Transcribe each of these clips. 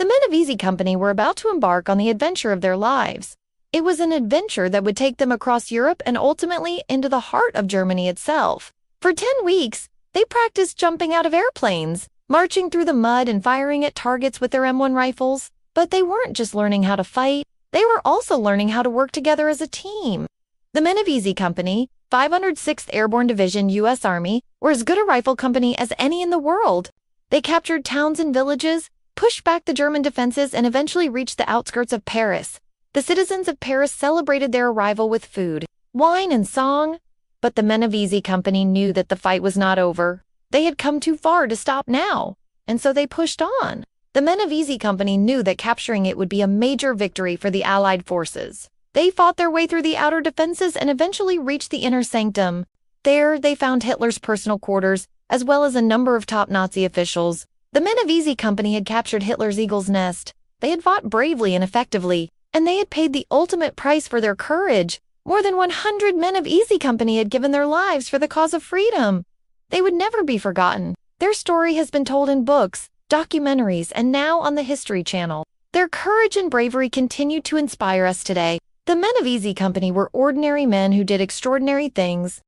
The men of Easy Company were about to embark on the adventure of their lives. It was an adventure that would take them across Europe and ultimately into the heart of Germany itself. For 10 weeks, they practiced jumping out of airplanes, marching through the mud and firing at targets with their M1 rifles. But they weren't just learning how to fight, they were also learning how to work together as a team. The men of Easy Company, 506th Airborne Division, U.S. Army, were as good a rifle company as any in the world. They captured towns and villages, pushed back the German defenses, and eventually reached the outskirts of Paris. The citizens of Paris celebrated their arrival with food, wine, and song. But the men of Easy Company knew that the fight was not over. They had come too far to stop now, and so they pushed on. The men of Easy Company knew that capturing it would be a major victory for the Allied forces. They fought their way through the outer defenses and eventually reached the inner sanctum. There, they found Hitler's personal quarters, as well as a number of top Nazi officials. The men of Easy Company had captured Hitler's eagle's nest. They had fought bravely and effectively, and they had paid the ultimate price for their courage. More than 100 men of Easy Company had given their lives for the cause of freedom. They would never be forgotten. Their story has been told in books, documentaries, and now on the History Channel. Their courage and bravery continue to inspire us today. The men of Easy Company were ordinary men who did extraordinary things.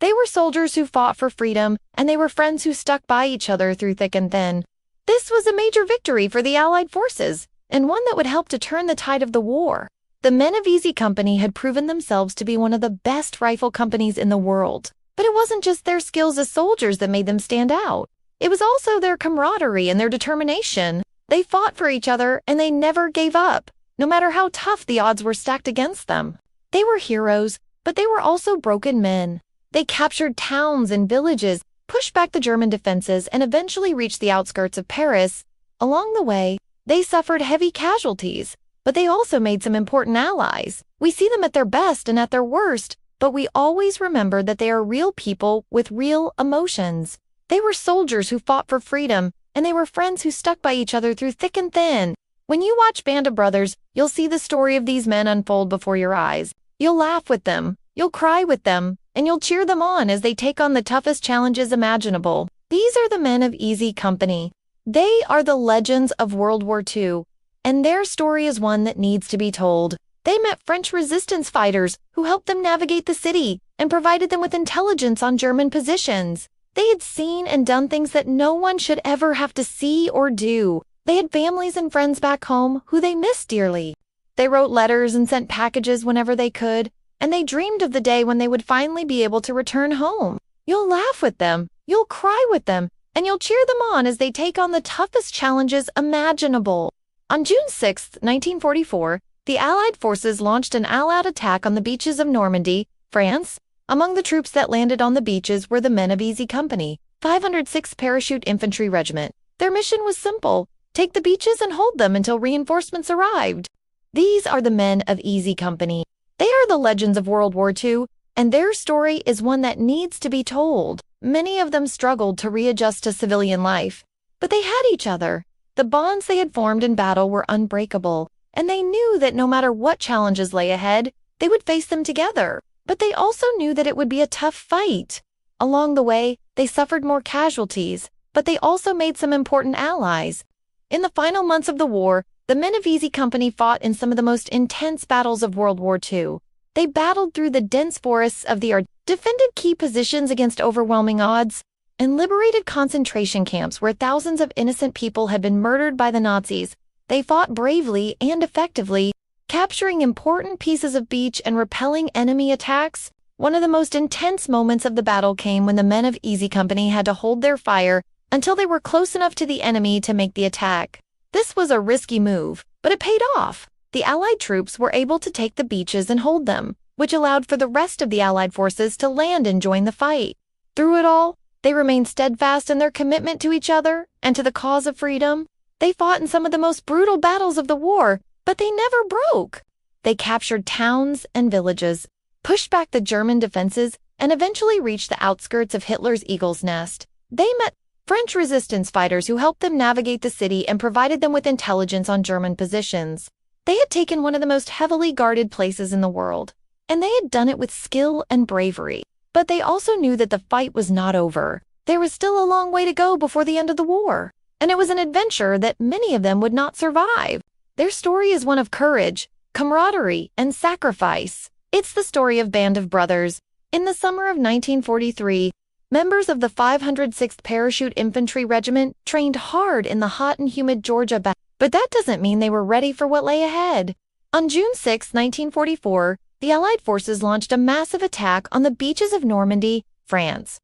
They were soldiers who fought for freedom, and they were friends who stuck by each other through thick and thin. This was a major victory for the Allied forces, and one that would help to turn the tide of the war. The men of Easy Company had proven themselves to be one of the best rifle companies in the world. But it wasn't just their skills as soldiers that made them stand out. It was also their camaraderie and their determination. They fought for each other, and they never gave up, no matter how tough the odds were stacked against them. They were heroes, but they were also broken men. They captured towns and villages, pushed back the German defenses, and eventually reached the outskirts of Paris. Along the way, they suffered heavy casualties, but they also made some important allies. We see them at their best and at their worst, but we always remember that they are real people with real emotions. They were soldiers who fought for freedom, and they were friends who stuck by each other through thick and thin. When you watch Band of Brothers, you'll see the story of these men unfold before your eyes. You'll laugh with them, you'll cry with them, and you'll cheer them on as they take on the toughest challenges imaginable. These are the men of Easy Company. They are the legends of World War II, and their story is one that needs to be told. They met French resistance fighters who helped them navigate the city and provided them with intelligence on German positions. They had seen and done things that no one should ever have to see or do. They had families and friends back home who they missed dearly. They wrote letters and sent packages whenever they could, and they dreamed of the day when they would finally be able to return home. You'll laugh with them, you'll cry with them, and you'll cheer them on as they take on the toughest challenges imaginable. On June 6, 1944, the Allied forces launched an all-out attack on the beaches of Normandy, France. Among the troops that landed on the beaches were the men of Easy Company, 506th Parachute Infantry Regiment. Their mission was simple: take the beaches and hold them until reinforcements arrived. These are the men of Easy Company. They are the legends of World War II, and their story is one that needs to be told. Many of them struggled to readjust to civilian life, but they had each other. The bonds they had formed in battle were unbreakable, and they knew that no matter what challenges lay ahead, they would face them together. But they also knew that it would be a tough fight. Along the way, they suffered more casualties, but they also made some important allies. In the final months of the war, the men of Easy Company fought in some of the most intense battles of World War II. They battled through the dense forests of the Ardennes, defended key positions against overwhelming odds, and liberated concentration camps where thousands of innocent people had been murdered by the Nazis. They fought bravely and effectively, capturing important pieces of beach and repelling enemy attacks. One of the most intense moments of the battle came when the men of Easy Company had to hold their fire until they were close enough to the enemy to make the attack. This was a risky move, but it paid off. The Allied troops were able to take the beaches and hold them, which allowed for the rest of the Allied forces to land and join the fight. Through it all, they remained steadfast in their commitment to each other and to the cause of freedom. They fought in some of the most brutal battles of the war, but they never broke. They captured towns and villages, pushed back the German defenses, and eventually reached the outskirts of Hitler's eagle's nest. They met French resistance fighters who helped them navigate the city and provided them with intelligence on German positions. They had taken one of the most heavily guarded places in the world, and they had done it with skill and bravery. But they also knew that the fight was not over. There was still a long way to go before the end of the war. and it was an adventure that many of them would not survive. Their story is one of courage, camaraderie, and sacrifice. It's the story of Band of Brothers. In the summer of 1943, members of the 506th Parachute Infantry Regiment trained hard in the hot and humid Georgia but that doesn't mean they were ready for what lay ahead. On June 6, 1944, the Allied forces launched a massive attack on the beaches of Normandy, France.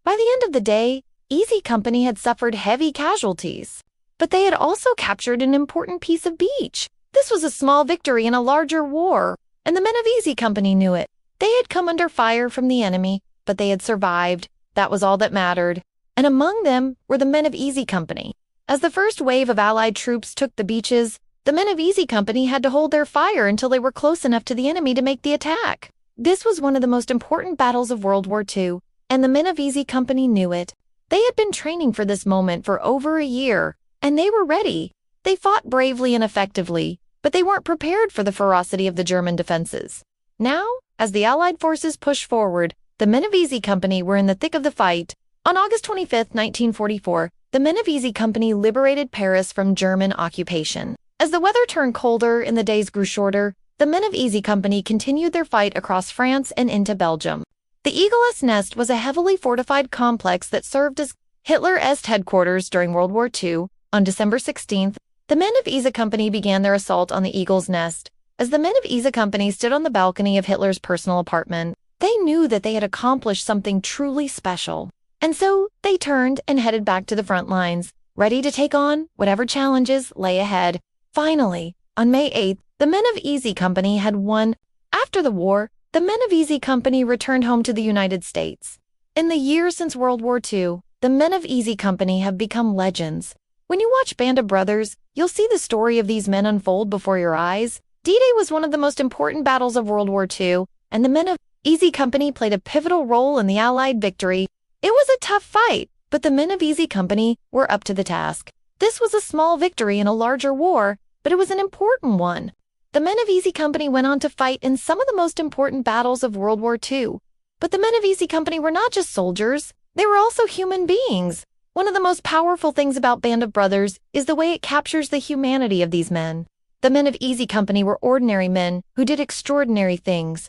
By the end of the day, Easy Company had suffered heavy casualties, but they had also captured an important piece of beach. This was a small victory in a larger war, and the men of Easy Company knew it. They had come under fire from the enemy, but they had survived. That was all that mattered. And among them were the men of Easy Company. As the first wave of Allied troops took the beaches, the men of Easy Company had to hold their fire until they were close enough to the enemy to make the attack. This was one of the most important battles of World War II, and the men of Easy Company knew it. They had been training for this moment for over a year, and they were ready. They fought bravely and effectively, but they weren't prepared for the ferocity of the German defenses. Now, as the Allied forces pushed forward, the men of Easy Company were in the thick of the fight. On August 25, 1944, the men of Easy Company liberated Paris from German occupation. As the weather turned colder and the days grew shorter, the men of Easy Company continued their fight across France and into Belgium. The Eagle's Nest was a heavily fortified complex that served as Hitler's headquarters during World War II. On December 16th, the men of Easy Company began their assault on the Eagle's Nest. As the men of Easy Company stood on the balcony of Hitler's personal apartment, they knew that they had accomplished something truly special. And so they turned and headed back to the front lines, ready to take on whatever challenges lay ahead. Finally, on May 8th, the men of Easy Company had won. After the war, the men of Easy Company returned home to the United States. In the years since World War II, the men of Easy Company have become legends. When you watch Band of Brothers, you'll see the story of these men unfold before your eyes. D-Day was one of the most important battles of World War II, and the men of Easy Company played a pivotal role in the Allied victory. It was a tough fight, but the men of Easy Company were up to the task. This was a small victory in a larger war, but it was an important one. The men of Easy Company went on to fight in some of the most important battles of World War II. But the men of Easy Company were not just soldiers, they were also human beings. One of the most powerful things about Band of Brothers is the way it captures the humanity of these men. The men of Easy Company were ordinary men who did extraordinary things.